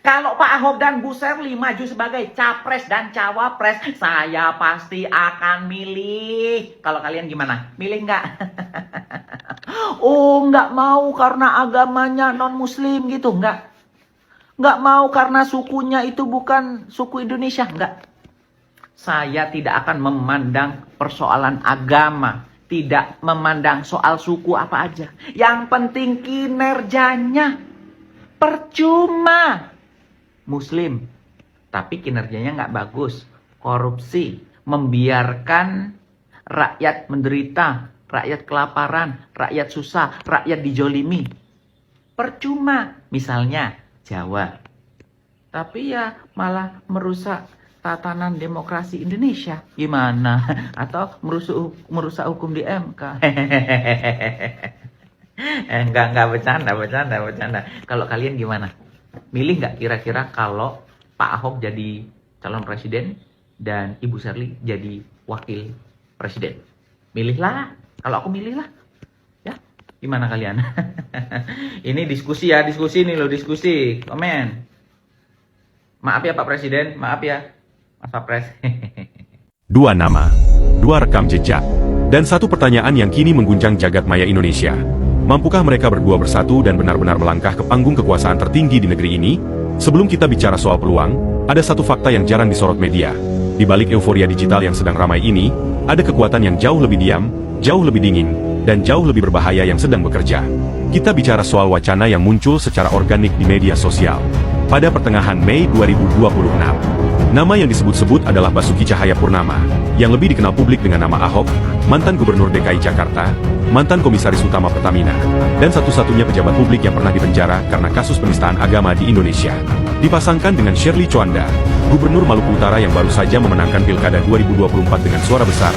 Kalau Pak Ahok dan Bu Sherly maju sebagai capres dan cawapres, saya pasti akan milih. Kalau kalian gimana? Milih nggak? Oh, nggak mau karena agamanya non-muslim gitu, nggak. Nggak mau karena sukunya itu bukan suku Indonesia, nggak. Saya tidak akan memandang persoalan agama, tidak memandang soal suku apa aja. Yang penting kinerjanya. Percuma Muslim, tapi kinerjanya nggak bagus, korupsi, membiarkan rakyat menderita, rakyat kelaparan, rakyat susah, rakyat dijolimi. Percuma, misalnya Jawa, tapi ya malah merusak tatanan demokrasi Indonesia. Gimana? Atau merusak hukum di MK. Enggak bercanda. Kalau kalian gimana? Milih nggak kira-kira kalau Pak Ahok jadi calon presiden dan Ibu Sherly jadi wakil presiden? Milihlah. Kalau aku milihlah. Ya, gimana kalian? Ini diskusi ya, diskusi nih loh, diskusi. Komen. Maaf ya Pak Presiden, maaf ya Mas Papres. Dua nama, dua rekam jejak, dan satu pertanyaan yang kini mengguncang jagat maya Indonesia. Mampukah mereka berdua bersatu dan benar-benar melangkah ke panggung kekuasaan tertinggi di negeri ini? Sebelum kita bicara soal peluang, ada satu fakta yang jarang disorot media. Di balik euforia digital yang sedang ramai ini, ada kekuatan yang jauh lebih diam, jauh lebih dingin, dan jauh lebih berbahaya yang sedang bekerja. Kita bicara soal wacana yang muncul secara organik di media sosial. Pada pertengahan Mei 2026, nama yang disebut-sebut adalah Basuki Cahayapurnama, yang lebih dikenal publik dengan nama Ahok, mantan Gubernur DKI Jakarta, mantan Komisaris Utama Pertamina, dan satu-satunya pejabat publik yang pernah dipenjara karena kasus penistaan agama di Indonesia. Dipasangkan dengan Sherly Coanda, Gubernur Maluku Utara yang baru saja memenangkan Pilkada 2024 dengan suara besar,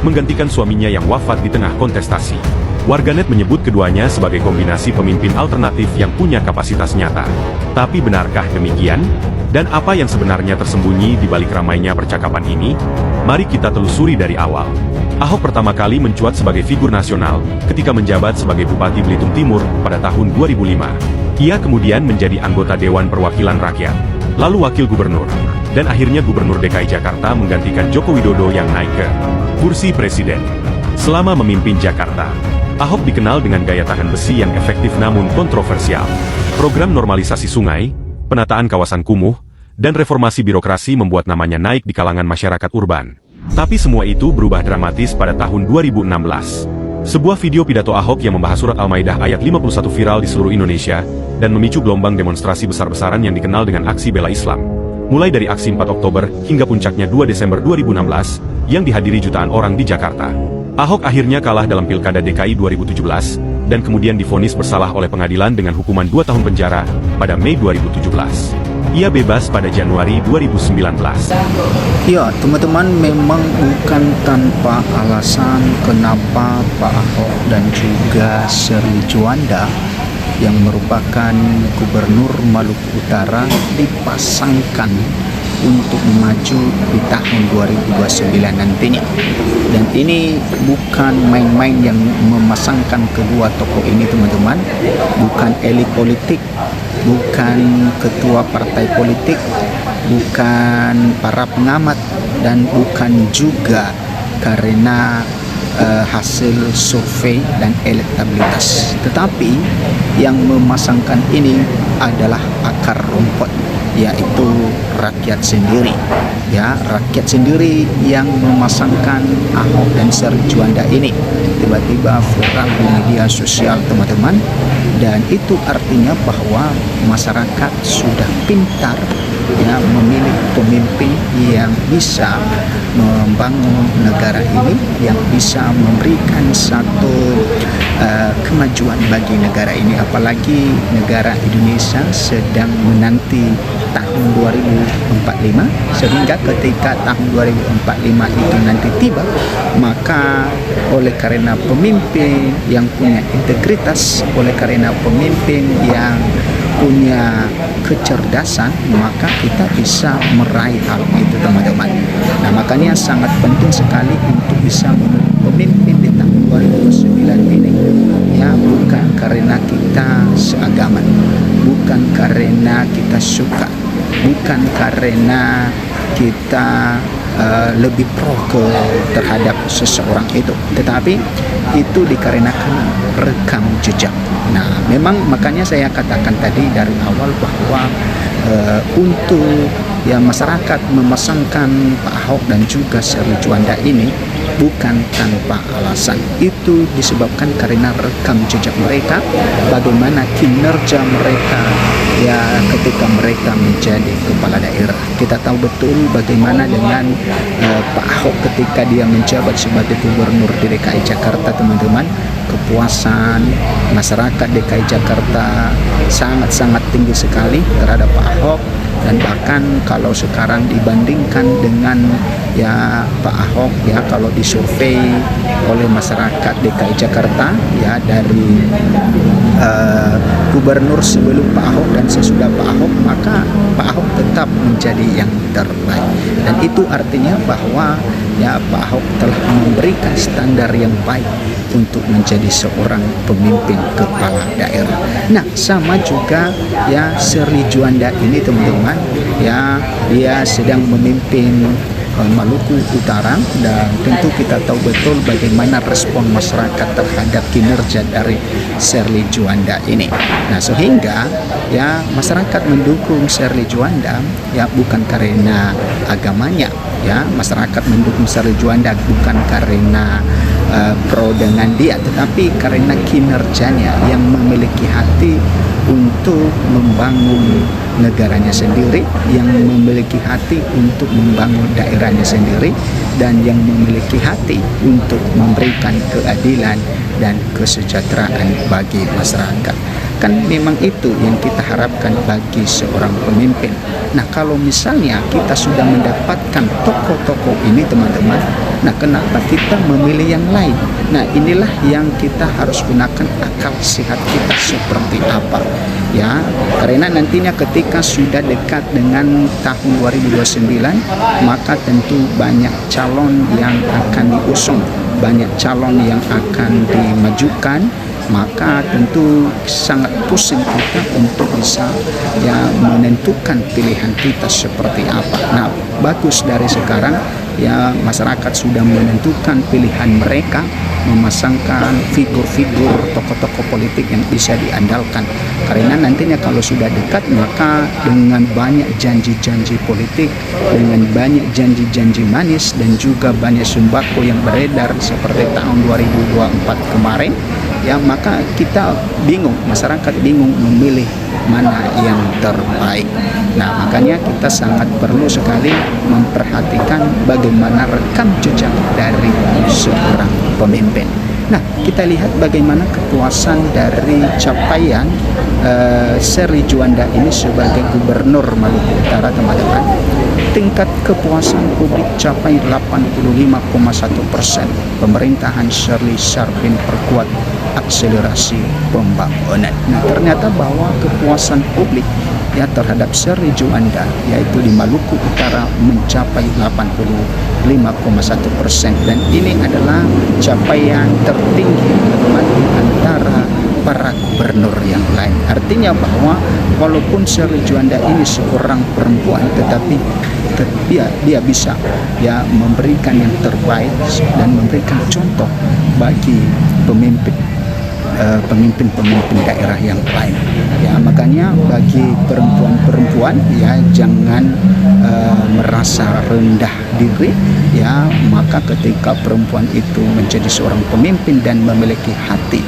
menggantikan suaminya yang wafat di tengah kontestasi. Warganet menyebut keduanya sebagai kombinasi pemimpin alternatif yang punya kapasitas nyata. Tapi benarkah demikian? Dan apa yang sebenarnya tersembunyi di balik ramainya percakapan ini? Mari kita telusuri dari awal. Ahok pertama kali mencuat sebagai figur nasional ketika menjabat sebagai Bupati Belitung Timur pada tahun 2005. Ia kemudian menjadi anggota Dewan Perwakilan Rakyat, lalu Wakil Gubernur, dan akhirnya Gubernur DKI Jakarta menggantikan Joko Widodo yang naik ke kursi Presiden. Selama memimpin Jakarta, Ahok dikenal dengan gaya tahan besi yang efektif namun kontroversial. Program normalisasi sungai, penataan kawasan kumuh, dan reformasi birokrasi membuat namanya naik di kalangan masyarakat urban. Tapi semua itu berubah dramatis pada tahun 2016. Sebuah video pidato Ahok yang membahas surat Al-Maidah ayat 51 viral di seluruh Indonesia, dan memicu gelombang demonstrasi besar-besaran yang dikenal dengan aksi bela Islam. Mulai dari aksi 4 Oktober hingga puncaknya 2 Desember 2016, yang dihadiri jutaan orang di Jakarta. Ahok akhirnya kalah dalam Pilkada DKI 2017, dan kemudian divonis bersalah oleh pengadilan dengan hukuman 2 tahun penjara pada Mei 2017. Ia bebas pada Januari 2019. Ya, teman-teman, memang bukan tanpa alasan kenapa Pak Ahok dan juga Sherly Coanda yang merupakan Gubernur Maluku Utara dipasangkan untuk maju di tahun 2029 nantinya. Dan ini bukan main-main yang memasangkan kedua tokoh ini, teman-teman. Bukan elit politik, bukan ketua partai politik, bukan para pengamat, dan bukan juga karena hasil survei dan elektabilitas. Tetapi yang memasangkan ini adalah akar rumput, yaitu rakyat sendiri. Ya, rakyat sendiri yang memasangkan Ahok dan Sherly Coanda ini tiba-tiba viral di media sosial, teman-teman. Dan itu artinya bahwa masyarakat sudah pintar ya memilih pemimpin yang bisa membangun negara ini, yang bisa memberikan satu kemajuan bagi negara ini. Apalagi negara Indonesia sedang menanti tahun 2045, sehingga ketika tahun 2045 itu nanti tiba, maka oleh karena pemimpin yang punya integritas, oleh karena pemimpin yang punya kecerdasan, maka kita bisa meraih hal itu, teman-teman. Nah, makanya sangat penting sekali untuk bisa memilih pemimpin di tahun 2009 ini, ya, ya, bukan karena kita seagama, bukan karena kita suka, bukan karena kita lebih pro terhadap seseorang itu, tetapi itu dikarenakan rekam jejak. Nah, memang makanya saya katakan tadi dari awal bahwa untuk ya masyarakat memasangkan Pak Ahok dan juga Shirley Juanda ini bukan tanpa alasan. Itu disebabkan karena rekam jejak mereka, bagaimana kinerja mereka ya ketika mereka menjadi kepala daerah. Kita tahu betul bagaimana dengan Pak Ahok ketika dia menjabat sebagai gubernur di DKI Jakarta, teman-teman. Kepuasan masyarakat DKI Jakarta sangat-sangat tinggi sekali terhadap Pak Ahok, dan bahkan kalau sekarang dibandingkan dengan ya Pak Ahok ya, kalau disurvei oleh masyarakat DKI Jakarta ya dari gubernur sebelum Pak Ahok dan sesudah Pak Ahok, maka Pak Ahok tetap menjadi yang terbaik, dan itu artinya bahwa ya Pak Ahok telah memberikan standar yang baik untuk menjadi seorang pemimpin kepala daerah. Nah, sama juga ya Shirley Juanda ini, teman-teman, ya dia sedang memimpin Maluku Utara, dan tentu kita tahu betul bagaimana respon masyarakat terhadap kinerja dari Shirley Juanda ini. Nah, sehingga ya masyarakat mendukung Shirley Juanda ya bukan karena agamanya, ya masyarakat mendukung Shirley Juanda bukan karena pro dengan dia, tetapi karena kinerjanya yang memiliki hati untuk membangun negaranya sendiri, yang memiliki hati untuk membangun daerahnya sendiri, dan yang memiliki hati untuk memberikan keadilan dan kesejahteraan bagi masyarakat. Kan memang itu yang kita harapkan bagi seorang pemimpin. Nah, kalau misalnya kita sudah mendapatkan tokoh-tokoh ini, teman-teman, nah kenapa kita memilih yang lain? Nah, inilah yang kita harus gunakan akal sehat kita seperti apa, ya, karena nantinya ketika sudah dekat dengan tahun 2029, maka tentu banyak calon yang akan diusung, banyak calon yang akan dimajukan, maka tentu sangat pusing kita untuk bisa ya menentukan pilihan kita seperti apa. Nah, bagus dari sekarang ya masyarakat sudah menentukan pilihan mereka, memasangkan figur-figur tokoh-tokoh politik yang bisa diandalkan, karena nantinya kalau sudah dekat, maka dengan banyak janji-janji politik, dengan banyak janji-janji manis, dan juga banyak sembako yang beredar seperti tahun 2024 kemarin, ya maka kita bingung, masyarakat bingung memilih mana yang terbaik. Nah, makanya kita sangat perlu sekali memperhatikan bagaimana rekam jejak dari seorang pemimpin. Nah, kita lihat bagaimana kepuasan dari capaian Shirley Juanda ini sebagai gubernur Maluku Utara, teman-teman. Tingkat kepuasan publik capai 85,1%. Pemerintahan Shirley Sarbin perkuat akselerasi pembangunan. Nah, ternyata bahwa kepuasan publik ya terhadap Shirley Juanda yaitu di Maluku Utara mencapai 85,1%, dan ini adalah capaian tertinggi, teman-teman, di antara para gubernur yang lain. Artinya bahwa walaupun Shirley Juanda ini seorang perempuan, tetapi dia bisa ya memberikan yang terbaik dan memberikan contoh bagi pemimpin daerah yang lain. Ya, makanya bagi perempuan-perempuan ya jangan merasa rendah diri, ya, maka ketika perempuan itu menjadi seorang pemimpin dan memiliki hati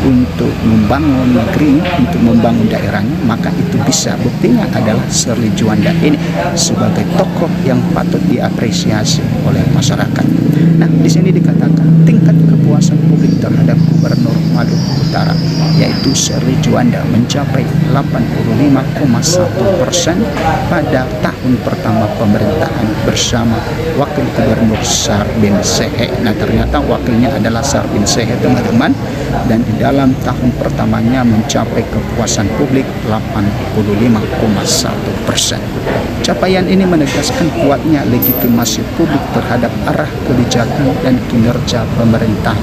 untuk membangun negeri, untuk membangun daerahnya, maka itu bisa. Buktinya adalah Shirley Juanda ini sebagai tokoh yang patut diapresiasi oleh masyarakat. Nah, di sini dikatakan tingkat kepuasan publik terhadap Gubernur Maluku Utara yaitu Shirley Juanda mencapai 85,1% pada tahun pertama pemerintahan bersama Wakil Gubernur Sarbin Sehe. Nah, ternyata wakilnya adalah Sarbin Sehe, teman-teman, dan di dalam tahun pertamanya mencapai kepuasan publik 85,1%. Capaian ini menegaskan kuatnya legitimasi publik terhadap arah kebijakan dan kinerja pemerintah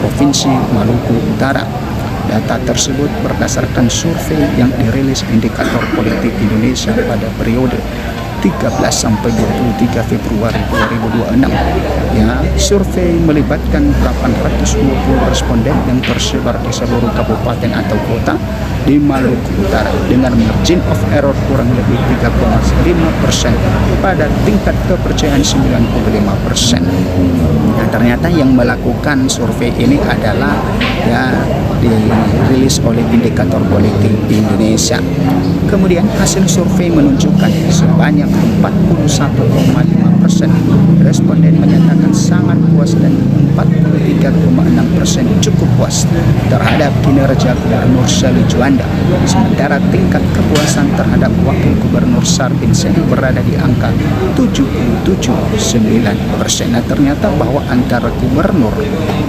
Provinsi Maluku Utara. Data tersebut berdasarkan survei yang dirilis Indikator Politik Indonesia pada periode 13 sampai 23 Februari 2026. Ya, survei melibatkan 820 responden yang tersebar di seluruh kabupaten atau kota di Maluku Utara dengan margin of error kurang lebih 3,5% pada tingkat kepercayaan 95%. Nah, ternyata yang melakukan survei ini adalah ya dirilis oleh Indikator Politik Indonesia. Kemudian hasil survei menunjukkan sebanyak 41,5% responden menyatakan sangat puas dan 43,6% cukup puas terhadap kinerja Gubernur Selly Juanda. Sementara tingkat kepuasan terhadap Wakil Gubernur Sarbin Sehe berada di angka 77,9%. Nah, ternyata bahwa antara Gubernur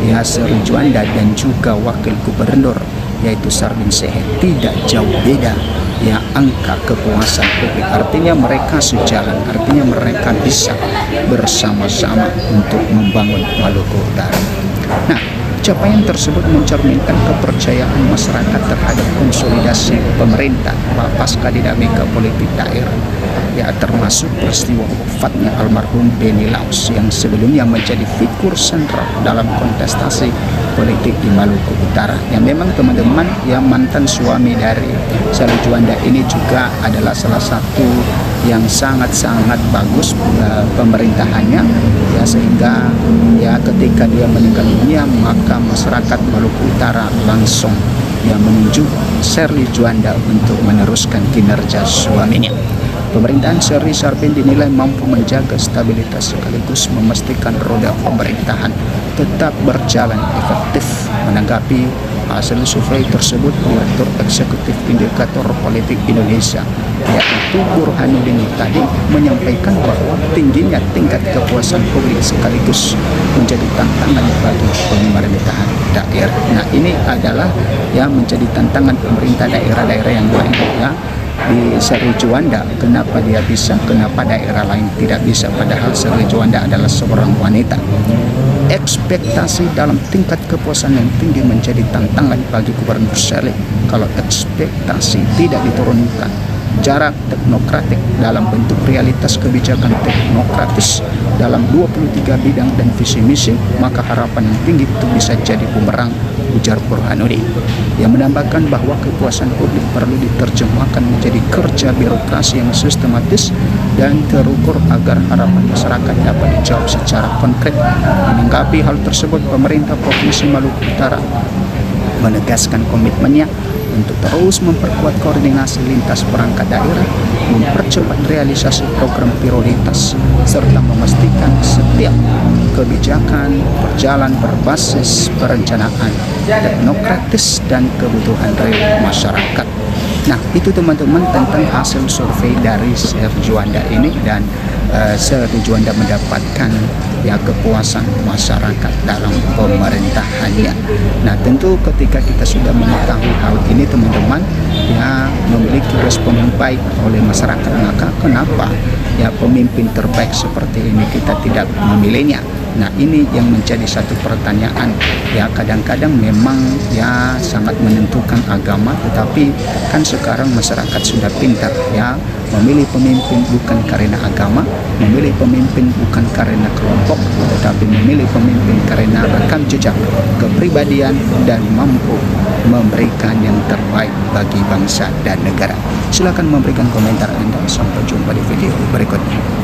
ya Selly Juanda dan juga Wakil Gubernur yaitu Sarbin Sehe tidak jauh beda ya angka kepuasan publik. Artinya mereka sejalan, artinya mereka bisa bersama-sama untuk membangun Maluku Utara. Nah, capaian tersebut mencerminkan kepercayaan masyarakat terhadap konsolidasi pemerintah pasca dinamika politik daerah, ya termasuk peristiwa wafatnya almarhum Benny Laus yang sebelumnya menjadi figur sentral dalam kontestasi politik di Maluku Utara. Yang memang teman-teman yang mantan suami dari Selly Juanda ini juga adalah salah satu yang sangat-sangat bagus pemerintahannya ya, sehingga ya ketika dia meninggal dunia maka masyarakat Maluku Utara langsung ya menunjuk Selly Juanda untuk meneruskan kinerja suaminya. Pemerintahan Selly Sarbin dinilai mampu menjaga stabilitas sekaligus memastikan roda pemerintahan tetap berjalan efektif. Menanggapi hasil survei tersebut, Direktur Eksekutif Indikator Politik Indonesia yaitu Burhanuddin tadi menyampaikan bahwa tingginya tingkat kepuasan publik sekaligus menjadi tantangan bagi pemerintahan daerah. Nah, ini adalah yang menjadi tantangan pemerintah daerah-daerah yang lain ya. Di Selly Juanda, kenapa dia bisa, kenapa daerah lain tidak bisa, padahal Selly Juanda adalah seorang wanita. Ekspektasi dalam tingkat kepuasan yang tinggi menjadi tantangan bagi Gubernur Selly. Kalau ekspektasi tidak diturunkan, jarak teknokratik dalam bentuk realitas kebijakan teknokratis dalam 23 bidang dan visi misi, maka harapan yang tinggi itu bisa jadi bumerang, ujar Burhanuddin. Yang menambahkan bahwa kepuasan publik perlu diterjemahkan menjadi kerja birokrasi yang sistematis dan terukur agar harapan masyarakat dapat dijawab secara konkret. Menanggapi hal tersebut, pemerintah Provinsi Maluku Utara menegaskan komitmennya untuk terus memperkuat koordinasi lintas perangkat daerah, mempercepat realisasi program prioritas, serta memastikan setiap kebijakan berjalan berbasis perencanaan teknokratis dan kebutuhan real masyarakat. Nah, itu teman-teman tentang hasil survei dari Selly Juanda ini, dan Selly Juanda mendapatkan ya kepuasan masyarakat dalam pemerintahannya. Nah, tentu ketika kita sudah mengetahui hal ini teman-teman ya memiliki respon yang baik oleh masyarakat, maka kenapa ya pemimpin terbaik seperti ini kita tidak memilihnya? Nah, ini yang menjadi satu pertanyaan ya, kadang-kadang memang ya sangat menentukan agama, tetapi kan sekarang masyarakat sudah pintar ya, memilih pemimpin bukan karena agama, memilih pemimpin bukan karena kelompok, tetapi memilih pemimpin karena rekam jejak kepribadian dan mampu memberikan yang terbaik bagi bangsa dan negara. Silakan memberikan komentar Anda. Sampai jumpa di video berikutnya.